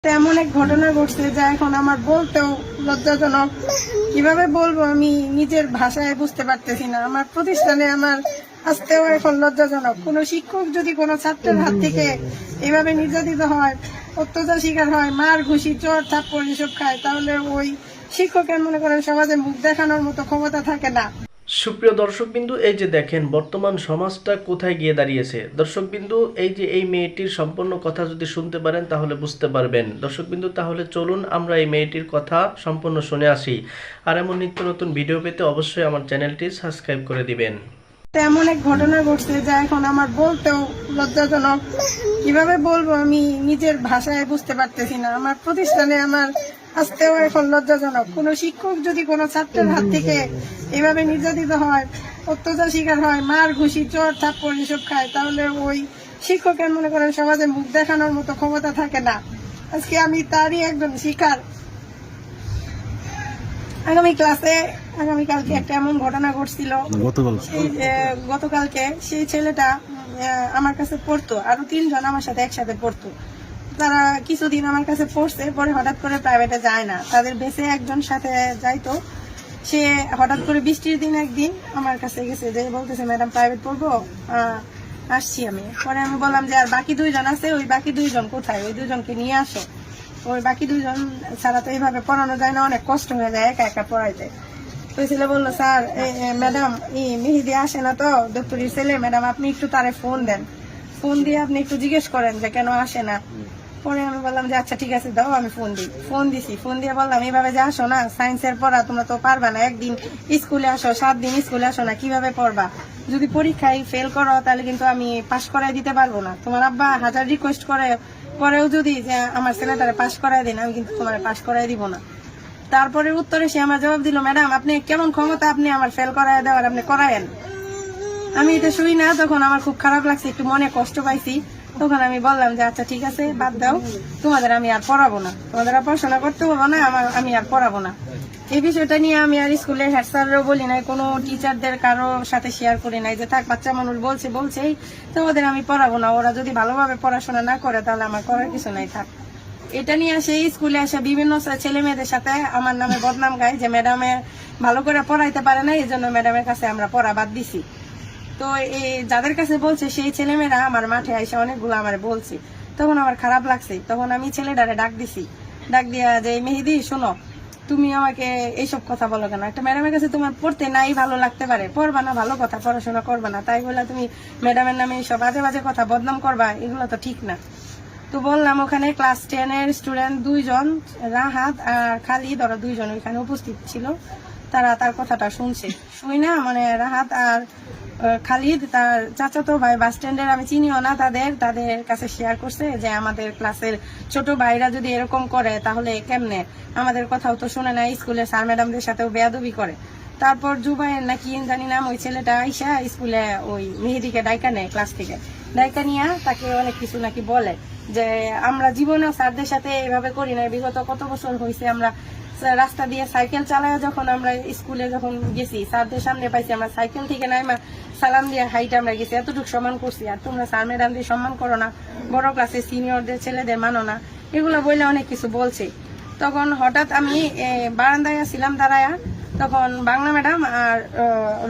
এমন এক ঘটনা ঘটছে যা এখন আমার বলতেও লজ্জাজনক। কিভাবে বলবো আমি নিজের ভাষায় বুঝতে পারতেছি না। আমার প্রতিষ্ঠানে আমার আসতেও এখন লজ্জাজনক। কোনো শিক্ষক যদি কোনো ছাত্রের হাত থেকে এভাবে নির্যাতিত হয়, অত্যাচার শিকার হয়, মার ঘুষি চর থাপ্পড় এসব খায়, তাহলে ওই শিক্ষকের মনে করেন সমাজে মুখ দেখানোর মতো ক্ষমতা থাকে না। সুপ্রিয় দর্শকবিন্দু, এই যে দেখেন বর্তমান সমাজটা কোথায় গিয়ে দাঁড়িয়েছে। দর্শকবিন্দু, এই যে এই মেয়েটির সম্পূর্ণ কথা যদি শুনতে পারেন তাহলে বুঝতে পারবেন। দর্শকবিন্দু, তাহলে চলুন আমরা এই মেয়েটির কথা সম্পূর্ণ শুনে আসি। আর এমন নিত্য নতুন ভিডিও পেতে অবশ্যই আমার চ্যানেলটি সাবস্ক্রাইব করে দিবেন। এমন এক ঘটনা ঘটছে যা এখন আমার বলতেও লজ্জাজনক। কিভাবে বলবো আমি নিজের ভাষায় বুঝতে পারতেছি না। আমার প্রতিষ্ঠানে আমার আসতেও এখন লজ্জাজনক। কোনো শিক্ষক যদি কোনো ছাত্রের হাত থেকে এভাবে নির্যাতিত হয়, অত্যাচার শিকার হয়, মার ঘুষি চর থাপ্পড় এসব খায়, তাহলে ওই শিক্ষকের মনে করেন সমাজে মুখ দেখানোর মতো ক্ষমতা থাকে না। আজকে আমি তারই একজন শিকার। আগামীকালকে একটা এমন ঘটনা ঘটছিল, গতকালকে সেই ছেলেটা আমার কাছে পড়তো, আরো 3 জন আমার সাথে একসাথে পড়তো। তারা কিছুদিন আমার কাছে পড়ছে, পরে হঠাৎ করে প্রাইভেটে যায় না। তাদের বেসে একজন সাথে যাইতো, সে হঠাৎ করে বৃষ্টির দিন একদিন আমার কাছে গেছে, যে বলতেছে ম্যাডাম প্রাইভেট পড়বো, আসছি আমি। পরে আমি বললাম যে আর বাকি 2 জন আছে, ওই বাকি 2 জন কোথায়, ওই 2 জনকে নিয়ে আসো। ওই বাকি 2 জন ছাড়া তো এইভাবে পড়ানো যায় না, অনেক কষ্ট হয়ে যায় একা একা পড়াইতে। তো ছেলে বললো স্যার ম্যাডাম মেহেদি আসে না তো, দপ্তরির ছেলে, ম্যাডাম আপনি একটু তারে ফোন দেন, ফোন দিয়ে আপনি একটু জিজ্ঞেস করেন যে কেন আসে না। পরে আমি বললাম যে আচ্ছা ঠিক আছে দাও, আমি ফোন দিছি। ফোন দিয়ে বললাম এইভাবে যে আসো না, সায়েন্সের পড়া তোমরা তো পারবা না, একদিন স্কুলে আসো, 7 দিন স্কুলে আসো না, কিভাবে পড়বা? যদি পরীক্ষায় ফেল করো তাহলে কিন্তু আমি পাশ করাই দিতে পারবো না। তোমার আব্বা 1000 রিকোয়েস্ট করে পরেও যদি যে আমার ছেলেটারে পাশ করাই দেন, আমি কিন্তু তোমার পাশ করাই দিব না। তারপরে উত্তরে সে আমার জবাব দিল, ম্যাডাম আপনি কেমন ক্ষমতা, আপনি আমার ফেল করাই দেওয়ার, আপনি করায়েন। আমি এটা শুই না, তখন আমার খুব খারাপ লাগছে, একটু মনে কষ্ট পাইছি। তখন আমি বললাম যে আচ্ছা ঠিক আছে বাদ দাও, তোমাদের আমি আর পড়াবো না, তোমাদের আর পড়াশোনা করতে হবো না, আমি আর পড়াবো না। এই বিষয়টা নিয়ে আমি আর স্কুলের হেড স্যারও বলি নাই, কোনো টিচারদের কারো সাথে শেয়ার করি নাই, যে থাক বাচ্চা মানুষ বলছেই তো ওদের আমি পড়াবো না, ওরা যদি ভালোভাবে পড়াশোনা না করে তাহলে আমার করার কিছু নাই, থাক। এটা নিয়ে সেই স্কুলে আসে বিভিন্ন ছেলে মেয়েদের সাথে আমার নামে বদনাম গায়, যে ম্যাডামে ভালো করে পড়াইতে পারে না, এই জন্য ম্যাডামের কাছে আমরা পড়া বাদ দিছি। তো এই যাদের কাছে বলছে সেই ছেলেমেয়েরা আমার মাঠে এসে অনেকগুলো আমার বলছে, তখন আমার খারাপ লাগছে। তখন আমি ছেলেটারে ডাক দিয়া যে মেহেদি শোনো, তুমি আমাকে এইসব কথা বলো কেন? একটা ম্যাডামের কাছে তোমার পড়তে নাই ভালো লাগতে পারে, পড়বা না, ভালো কথা, পড়াশোনা করবা না, তাই বলে তুমি ম্যাডামের নামে এইসব বাজে বাজে কথা বদনাম করবা, এগুলো তো ঠিক না। তো বললাম ওখানে ক্লাস 10-এর স্টুডেন্ট 2 জন, রাহাত আর খালিদ, ওরা 2 জন ওইখানে উপস্থিত ছিল। তারা তার কথাটা শুই না, মানে রাহাত আর খালিদ তার চাচাতো ভাই, বাস স্ট্যান্ডের, আমি চিনিও না তাদের কাছে শেয়ার করছে যে আমাদের ক্লাসের ছোট ভাইরা যদি এরকম করে তাহলে কেমনে, আমাদের কথাও তো শুনে না, স্কুলের স্যার ম্যাডামদের সাথেও বেয়াদবি করে। তারপর জুবাইর নাকি জানি নাম, ওই ছেলেটা আইসা স্কুলে ওই মেহেদিকে ডাইকা নেয়, ক্লাস থেকে ডাইকা নিয়ে তাকে অনেক কিছু নাকি বলে, যে আমরা জীবনেও স্যারদের সাথে এভাবে করি না, বিগত কত বছর হয়েছে আমরা রাস্তা দিয়ে সাইকেল চালায়, যখন আমরা স্কুলে যখন গেছি স্যারদের সামনে পাইছি, আমরা সাইকেল থেকে নাইমা সালাম দিয়ে হাইট আমরা গেছি, এতটুকু সম্মান করছি, আর তোমরা স্যার ম্যাডামদের সম্মান করো না, বড় ক্লাসে সিনিয়রদের ছেলেদের মানো না, এগুলো বললে অনেক কিছু বলছে। তখন হঠাৎ আমি বারান্দায় আসছিলাম দাঁড়ায়া, তখন বাংলা ম্যাডাম আর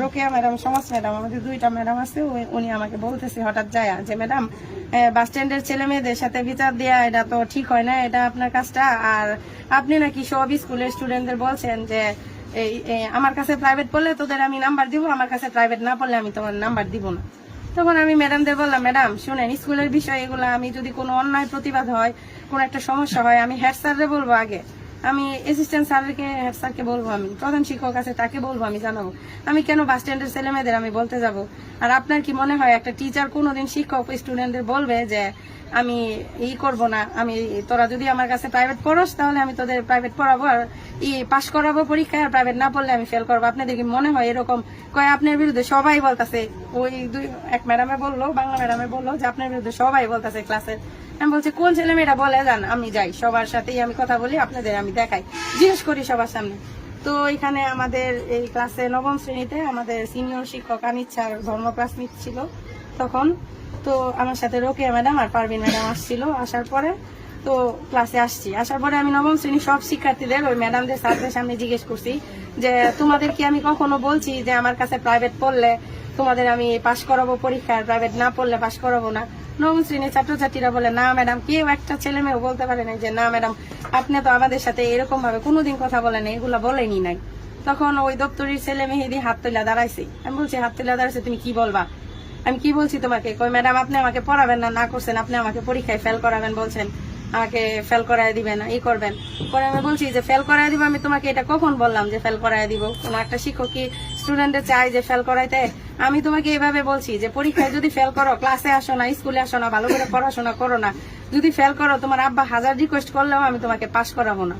রোকেয়া ম্যাডাম, সমাজ ম্যাডাম, আমাদের 2টা ম্যাডাম আছে, উনি আমাকে বলতেছে হঠাৎ যায় যে ম্যাডাম বাস স্ট্যান্ডের ছেলে মেয়েদের সাথে বিচার দেয়া এটা তো ঠিক হয় না, এটা আপনার কাজটা, আর আপনি নাকি সব স্কুলের স্টুডেন্টদের বলছেন যে আমার কাছে প্রাইভেট পড়লে তোদের আমি নাম্বার দিব, আমার কাছে প্রাইভেট না পড়লে আমি তোমার নাম্বার দিব না। তখন আমি ম্যাডামদের বললাম, ম্যাডাম শুনেন, স্কুলের বিষয় এগুলো, আমি যদি কোনো অন্যায় প্রতিবাদ হয়, কোনো একটা সমস্যা হয়, আমি হেড স্যাররে বলবো, আগে আমি অ্যাসিস্ট্যান্ট স্যারকে, হেড স্যারকে বলবো, আমি প্রধান শিক্ষক আছে তাকে বলবো, আমি জানাবো, আমি কেন বাস স্ট্যান্ডের ছেলে মেয়েদের আমি বলতে যাব? আর আপনার কি মনে হয় একটা টিচার কোনোদিন শিক্ষক স্টুডেন্টদের বলবে যে আমি করব না, আমি তোরা যদি আমার কাছে প্রাইভেট পড়োস তাহলে আমি তোদের প্রাইভেট পড়াবো আর পাস করাবো পরীক্ষায়, আর প্রাইভেট না পড়লে আমি ফেল করবো? আপনাদের কি মনে হয় এরকম? কয় আপনার বিরুদ্ধে সবাই বলতেছে, ওই এক ম্যাডামে বললো, বাংলা ম্যাডামে বললো যে আপনার বিরুদ্ধে সবাই বলতেছে ক্লাসের। আমি বলছি কোন ছেলে মেয়েরা বলে, যান আমি যাই, সবার সাথেই আমি কথা বলি, আপনাদের আমি দেখাই, জিজ্ঞেস করি সবার সামনে। তো এখানে আমাদের এই ক্লাসে 9ম শ্রেণীতে আমাদের সিনিয়র শিক্ষক আনিচ্ছার ধর্ম ক্লাস নিচ্ছিল তখন। তো আমার সাথে রোকেয়া ম্যাডাম আর পারভিন ম্যাডাম আসছিল, আসার পরে তো ক্লাসে আসছি, আসার পরে আমি নবম শ্রেণীর সব শিক্ষার্থীদের ওই ম্যাডামদের স্যারদের সামনে জিজ্ঞেস করছি যে তোমাদের কি আমি কখনো বলছি যে আমার কাছে প্রাইভেট পড়লে তোমাদের আমি পাশ করাবো পরীক্ষায়, প্রাইভেট না পড়লে পাশ করাবো না? নবম শ্রেণীর ছাত্রছাত্রীরা বলে না ম্যাডাম, কেউ একটা ছেলে মেয়েও বলতে পারে না যে না ম্যাডাম আপনি তো আমাদের সাথে এরকম ভাবে কোনোদিন কথা বলেন, এগুলা বলেনি নাই। তখন ওই দপ্তরির ছেলে মেহেদি হাত তুলে দাঁড়াইছে। আমি বলছি হাত তুলে দাঁড়াইছে তুমি কি বলবা? আমি কি বলছি তোমাকে? কই ম্যাডাম আপনি আমাকে পড়াবেন না, না করছেন, আপনি আমাকে পরীক্ষায় ফেল করাবেন বলছেন, আমাকে ফেল করায় দিবেন না, এই করবেন। পরে আমি বলছি যে ফেল করায় দিব, আমি তোমাকে এটা কখন বললাম যে ফেল করায় দিব? কোন একটা শিক্ষক কি স্টুডেন্টদের চাই যে ফেল করাইতে? আমি তোমাকে এইভাবে বলছি যে পরীক্ষায় যদি ফেল করো, ক্লাসে আসো না, স্কুলে আসো না, ভালো করে পড়াশোনা করো না, যদি ফেল করো তোমার আব্বা হাজার রিকোয়েস্ট করলেও আমি তোমাকে পাস করাবো না।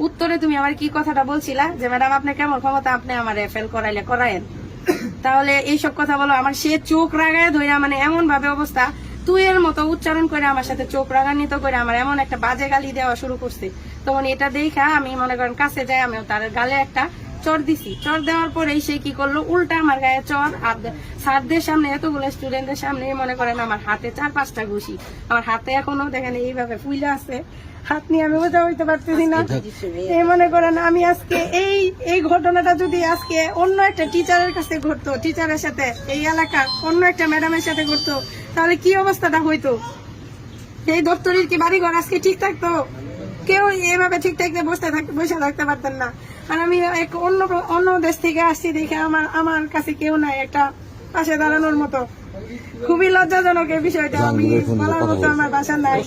উত্তরে তুমি আমার কি কথাটা বলছিলা যে ম্যাডাম আপনি কেমন ক্ষমতা, আপনি আমারে ফেল করাইলে করায়েন? তাহলে এইসব কথা বলো। আমার সে চোখ রাগায় ধরে মানে এমন ভাবে অবস্থা, তুই এর মতো উচ্চারণ করে আমার সাথে চোখ রাগান্বিত করে আমার এমন একটা বাজে গালি দেওয়া শুরু করছে। তখন এটা দেখা আমি মনে করেন কাছে যাই, আমিও তার গালে একটা চর দিছি। চর দেওয়ার পরেই সে কি করলো, উল্টা আমার গায়ে চর, আর স্যারদের সামনে এতগুলো স্টুডেন্টদের সামনে মনে করেন আমার হাতে 4-5টা ঘুষি। আমার হাতে এখনো দেখেন এইভাবে ফুইলা আছে, হাত নিয়ে আমি বোঝা হইতে পারতেছি না। এই মনে করেন আমি আজকে এই ঘটনাটা যদি আজকে অন্য একটা টিচারের কাছে ঘটতো, টিচারের সাথে এই এলাকার অন্য একটা ম্যাডামের সাথে ঘটতো, তাহলে কি অবস্থাটা হইতো? এই দপ্তরের কি বাড়িঘর আজকে ঠিক থাকতো? কেউ এভাবে ঠিক থাকতে বসে থাকতে পারতেন না। আর আমি এক অন্য দেশ থেকে আসছি দেখে আমার কাছে কেউ নাই একটা পাশে দাঁড়ানোর মতো। খুবই লজ্জাজনক এই বিষয়টা, আমি বলার মতো আমার ভাষা নাই।